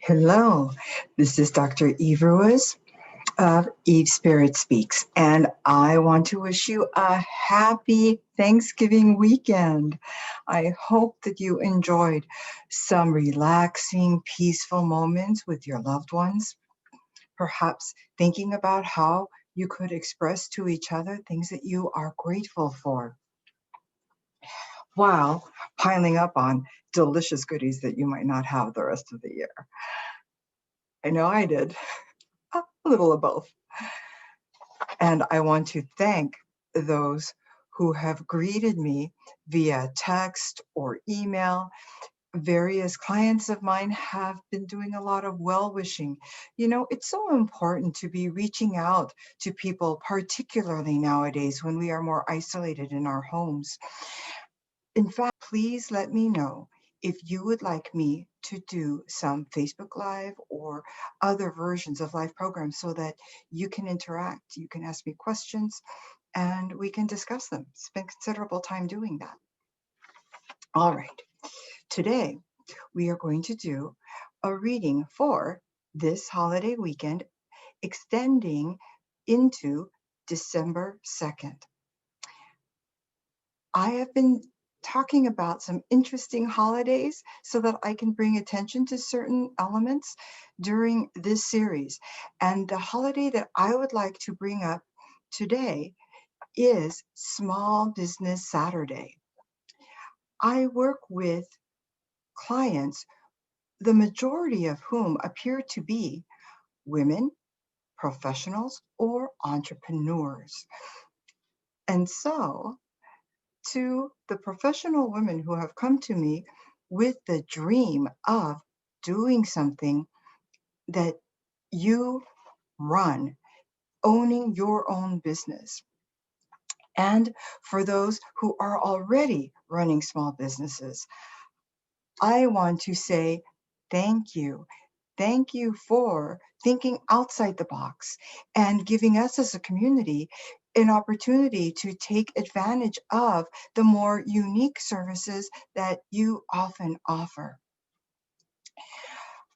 Hello, this is Dr. Eve Ruiz of Eve Spirit Speaks, and I want to wish you a happy Thanksgiving weekend. I hope that you enjoyed some relaxing, peaceful moments with your loved ones, perhaps thinking about how you could express to each other things that you are grateful for, while piling up on delicious goodies that you might not have the rest of the year. I know I did. A little of both. And I want to thank those who have greeted me via text or email. Various clients of mine have been doing a lot of well-wishing. You know, it's so important to be reaching out to people, particularly nowadays when we are more isolated in our homes. In fact, please let me know if you would like me to do some Facebook Live or other versions of live programs so that you can interact, you can ask me questions, and we can discuss them. Spend considerable time doing that. All right, today we are going to do a reading for this holiday weekend, extending into December 2nd. I have been talking about some interesting holidays so that I can bring attention to certain elements during this series. And the holiday that I would like to bring up today is Small Business Saturday. I work with clients, the majority of whom appear to be women, professionals, or entrepreneurs. And so, to the professional women who have come to me with the dream of doing something that you run, owning your own business. And for those who are already running small businesses, I want to say thank you. Thank you for thinking outside the box and giving us as a community an opportunity to take advantage of the more unique services that you often offer.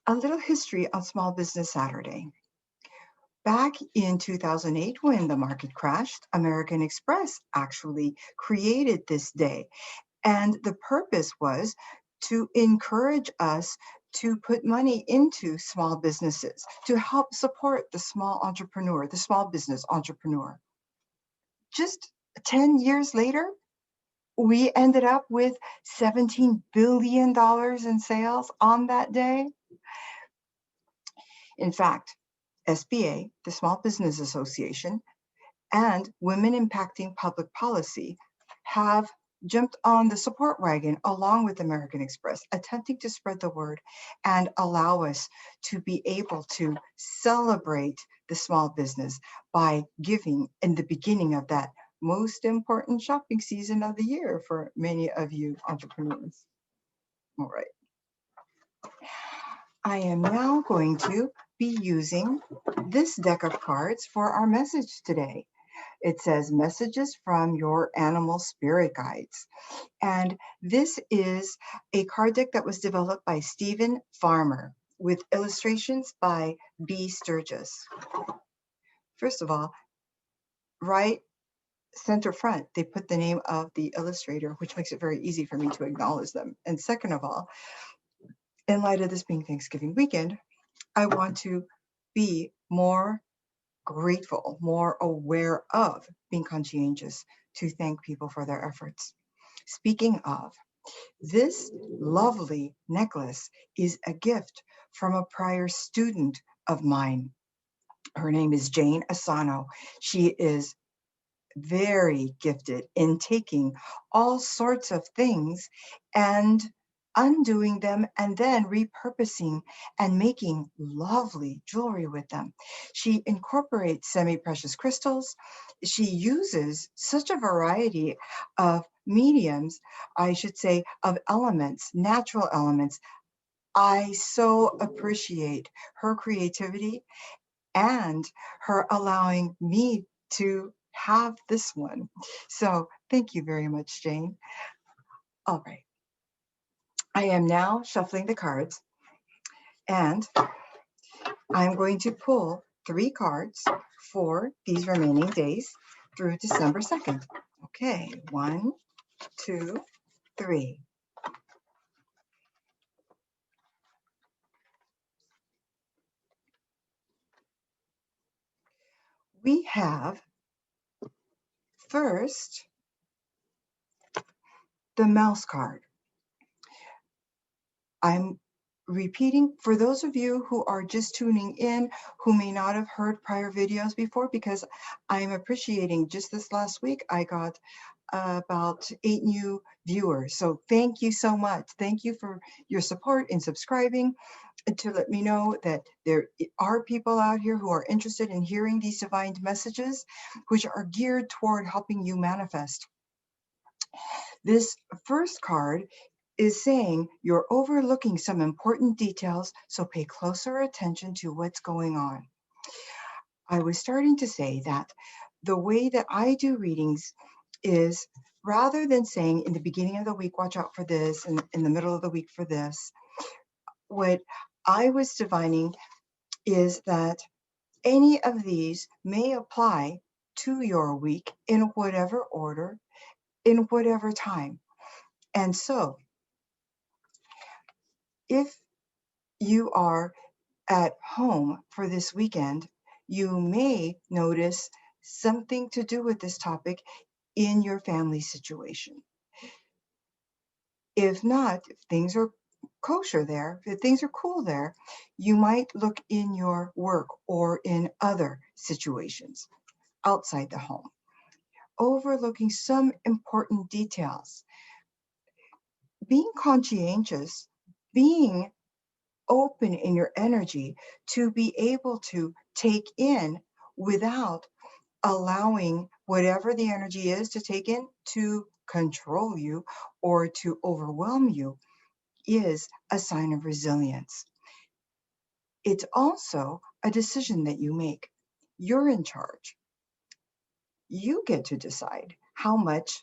A little history on Small Business Saturday. Back in 2008, when the market crashed, American Express actually created this day. And the purpose was to encourage us to put money into small businesses, to help support the small entrepreneur, the small business entrepreneur. Just 10 years later, we ended up with $17 billion in sales on that day. In fact, SBA, the Small Business Association, and Women Impacting Public Policy have jumped on the support wagon along with American Express, attempting to spread the word and allow us to be able to celebrate the small business by giving in the beginning of that most important shopping season of the year for many of you entrepreneurs. All right. I am now going to be using this deck of cards for our message today. It says messages from your animal spirit guides. And this is a card deck that was developed by Stephen Farmer with illustrations by B. Sturgis. First of all, right center front, they put the name of the illustrator, which makes it very easy for me to acknowledge them. And second of all, in light of this being Thanksgiving weekend, I want to be more grateful, more aware of being conscientious to thank people for their efforts. Speaking of, this lovely necklace is a gift from a prior student of mine. Her name is Jane Asano. She is very gifted in taking all sorts of things and undoing them and then repurposing and making lovely jewelry with them. She incorporates semi-precious crystals. She uses such a variety of mediums, I should say, of elements, natural elements. I so appreciate her creativity and her allowing me to have this one. So thank you very much, Jane. All right. I am now shuffling the cards, And I'm going to pull 3 cards for these remaining days through December 2nd. Okay, 1, 2, 3. We have first the mouse card. I'm repeating for those of you who are just tuning in, who may not have heard prior videos before, because I'm appreciating just this last week, I got about 8 new viewers. So thank you so much. Thank you for your support in subscribing and to let me know that there are people out here who are interested in hearing these divine messages, which are geared toward helping you manifest. This first card is saying you're overlooking some important details, so pay closer attention to what's going on. I was starting to say that the way that I do readings is, rather than saying in the beginning of the week, watch out for this, and in the middle of the week for this, what I was divining is that any of these may apply to your week in whatever order, in whatever time. And so if you are at home for this weekend, you may notice something to do with this topic in your family situation. If not, if things are kosher there, if things are cool there, you might look in your work or in other situations outside the home, overlooking some important details. Being conscientious, being open in your energy to be able to take in without allowing whatever the energy is to take in to control you or to overwhelm you is a sign of resilience. It's also a decision that you make. You're in charge. You get to decide how much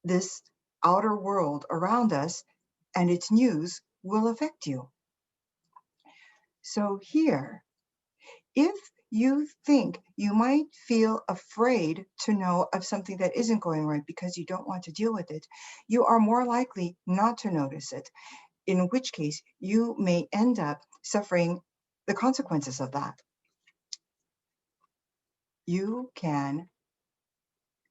this outer world around us and its news will affect you. So here, if you think you might feel afraid to know of something that isn't going right because you don't want to deal with it, you are more likely not to notice it, in which case you may end up suffering the consequences of that. You can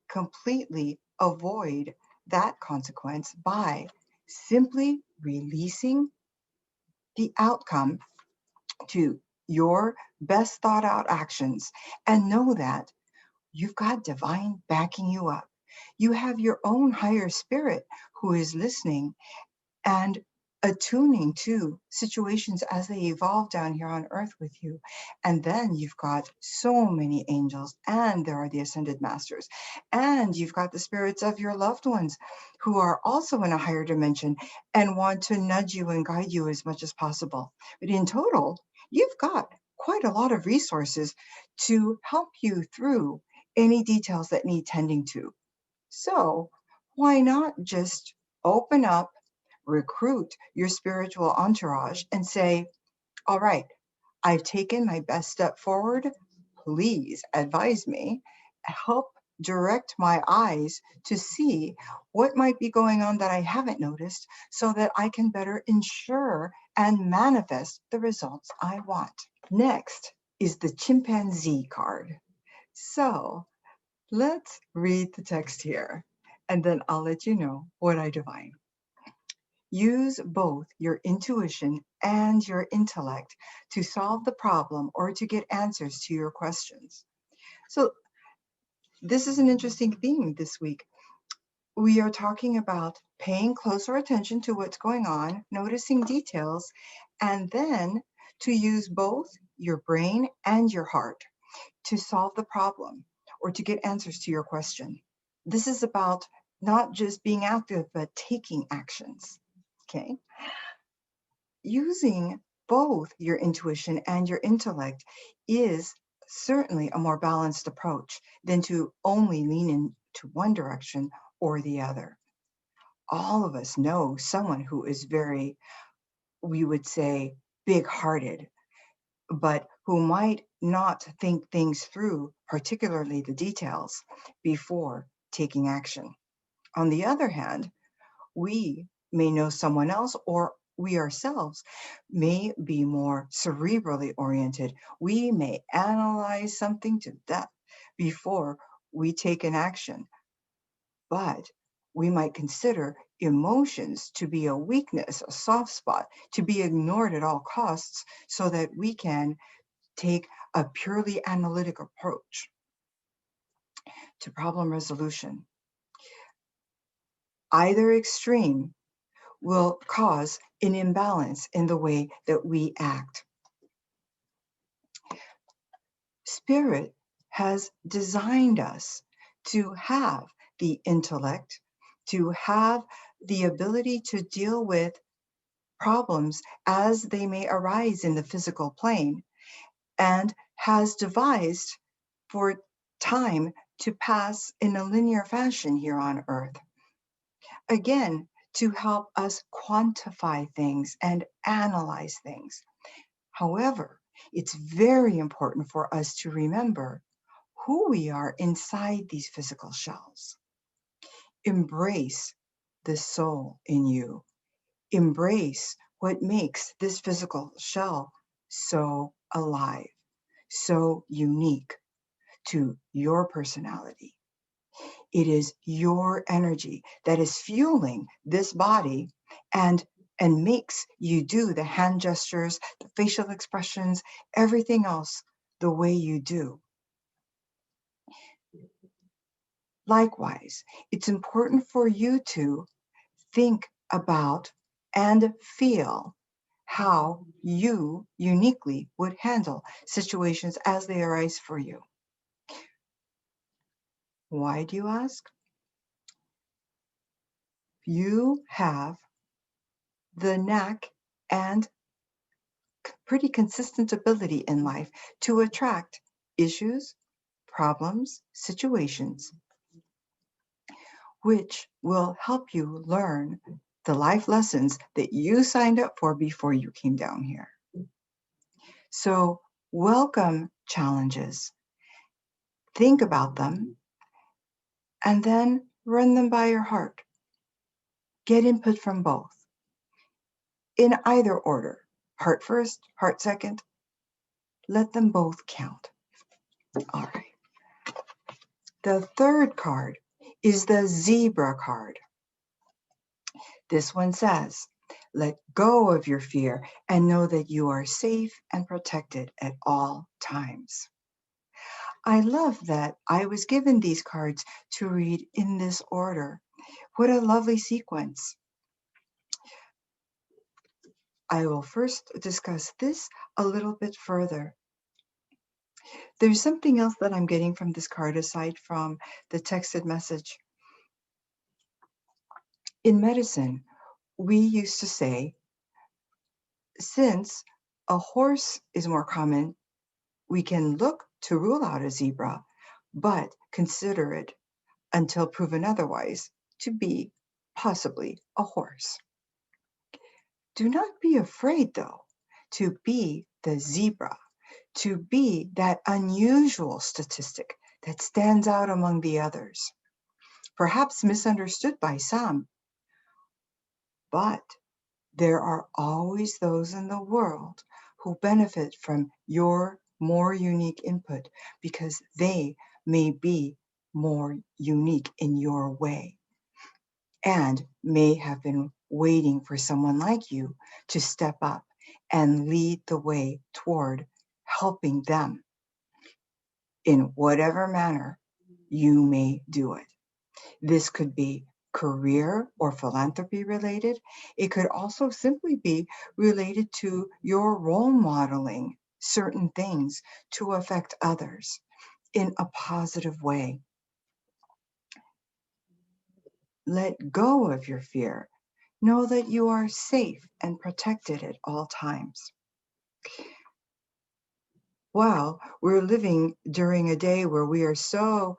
completely avoid that consequence by simply releasing the outcome to your best thought out actions and know that you've got divine backing you up. You have your own higher spirit who is listening and attuning to situations as they evolve down here on earth with you. And then you've got so many angels, and there are the ascended masters, and you've got the spirits of your loved ones who are also in a higher dimension and want to nudge you and guide you as much as possible. But in total, you've got quite a lot of resources to help you through any details that need tending to. So why not just open up, recruit your spiritual entourage and say, all right, I've taken my best step forward. Please advise me, help direct my eyes to see what might be going on that I haven't noticed so that I can better ensure and manifest the results I want. Next is the chimpanzee card. So let's read the text here, and then I'll let you know what I divine. Use both your intuition and your intellect to solve the problem or to get answers to your questions. So this is an interesting theme this week. We are talking about paying closer attention to what's going on, noticing details, and then to use both your brain and your heart to solve the problem or to get answers to your question. This is about not just being active, but taking actions. Okay. Using both your intuition and your intellect is certainly a more balanced approach than to only lean into one direction or the other. All of us know someone who is very, we would say, big-hearted, but who might not think things through, particularly the details, before taking action. On the other hand, we may know someone else, or we ourselves may be more cerebrally oriented. We may analyze something to depth before we take an action, but we might consider emotions to be a weakness, a soft spot, to be ignored at all costs so that we can take a purely analytic approach to problem resolution. Either extreme will cause an imbalance in the way that we act. Spirit has designed us to have the intellect, to have the ability to deal with problems as they may arise in the physical plane, and has devised for time to pass in a linear fashion here on Earth. Again, to help us quantify things and analyze things. However, it's very important for us to remember who we are inside these physical shells. Embrace the soul in you. Embrace what makes this physical shell so alive, so unique to your personality. It is your energy that is fueling this body and makes you do the hand gestures, the facial expressions, everything else the way you do. Likewise, it's important for you to think about and feel how you uniquely would handle situations as they arise for you. Why, do you ask? You have the knack and pretty consistent ability in life to attract issues, problems, situations, which will help you learn the life lessons that you signed up for before you came down here. So welcome challenges, think about them, and then run them by your heart. Get input from both. In either order, heart first, heart second, let them both count. All right. The third card is the zebra card. This one says, let go of your fear and know that you are safe and protected at all times. I love that I was given these cards to read in this order. What a lovely sequence. I will first discuss this a little bit further. There's something else that I'm getting from this card aside from the texted message. In medicine, we used to say, since a horse is more common, we can look to rule out a zebra, but consider it, until proven otherwise, to be possibly a horse. Do not be afraid, though, to be the zebra, to be that unusual statistic that stands out among the others, perhaps misunderstood by some, but there are always those in the world who benefit from your more unique input because they may be more unique in your way and may have been waiting for someone like you to step up and lead the way toward helping them in whatever manner you may do it. This could be career or philanthropy related. It could also simply be related to your role modeling certain things to affect others in a positive way. Let go of your fear. Know that you are safe and protected at all times. Wow, we're living during a day where we are so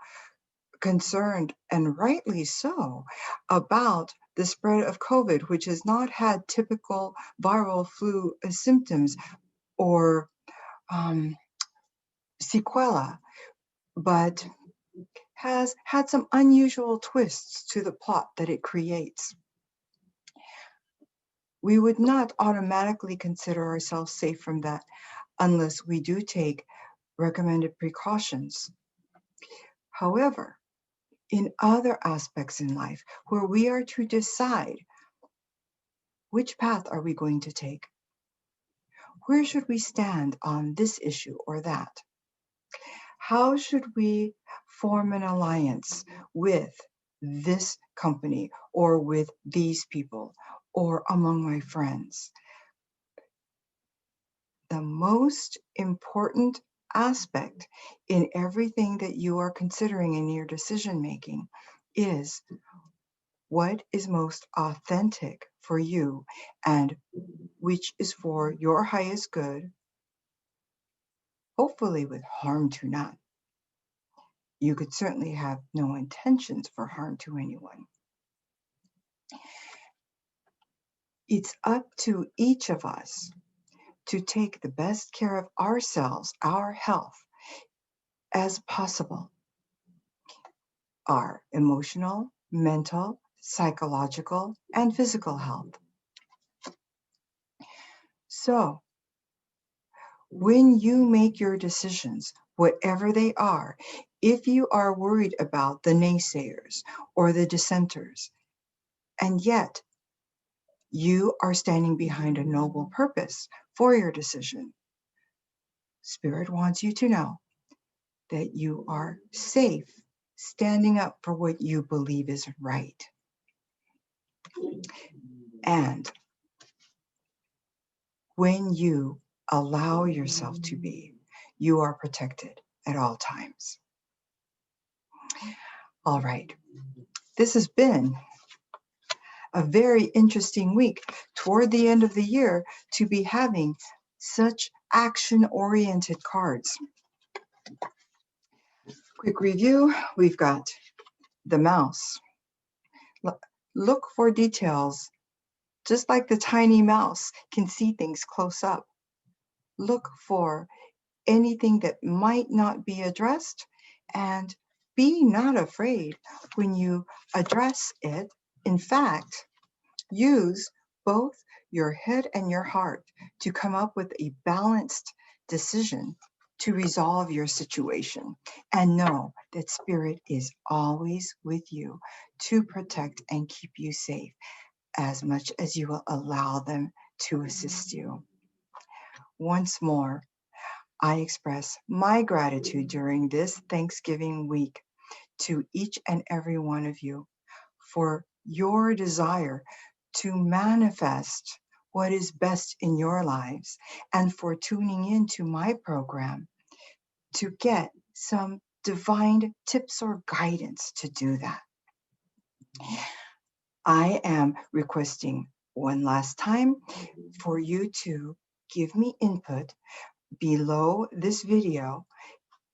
concerned, and rightly so, about the spread of COVID, which has not had typical viral flu symptoms or sequela, but has had some unusual twists to the plot that it creates. We would not automatically consider ourselves safe from that unless we do take recommended precautions. However, in other aspects in life where we are to decide which path are we going to take, where should we stand on this issue or that? How should we form an alliance with this company or with these people or among my friends? The most important aspect in everything that you are considering in your decision making is what is most authentic for you and which is for your highest good, hopefully with harm to none. You could certainly have no intentions for harm to anyone. It's up to each of us to take the best care of ourselves, our health, as possible. Our emotional, mental, psychological, and physical health. So, when you make your decisions, whatever they are, if you are worried about the naysayers or the dissenters, and yet you are standing behind a noble purpose for your decision, Spirit wants you to know that you are safe standing up for what you believe is right. And when you allow yourself to be, you are protected at all times. All right. This has been a very interesting week toward the end of the year to be having such action-oriented cards. Quick review, we've got the mouse. Look for details, just like the tiny mouse can see things close up. Look for anything that might not be addressed and be not afraid when you address it. In fact, use both your head and your heart to come up with a balanced decision to resolve your situation, and know that Spirit is always with you to protect and keep you safe as much as you will allow them to assist you. Once more, I express my gratitude during this Thanksgiving week to each and every one of you for your desire to manifest what is best in your lives, and for tuning into my program to get some divine tips or guidance to do that. I am requesting one last time for you to give me input below this video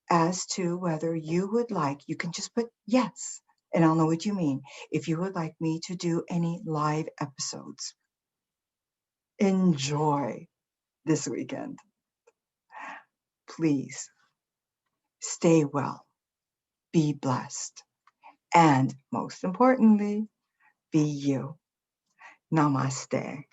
as to whether you would like, you can just put yes, and I'll know what you mean, if you would like me to do any live episodes. Enjoy this weekend. Please stay well, be blessed, and most importantly, be you. Namaste.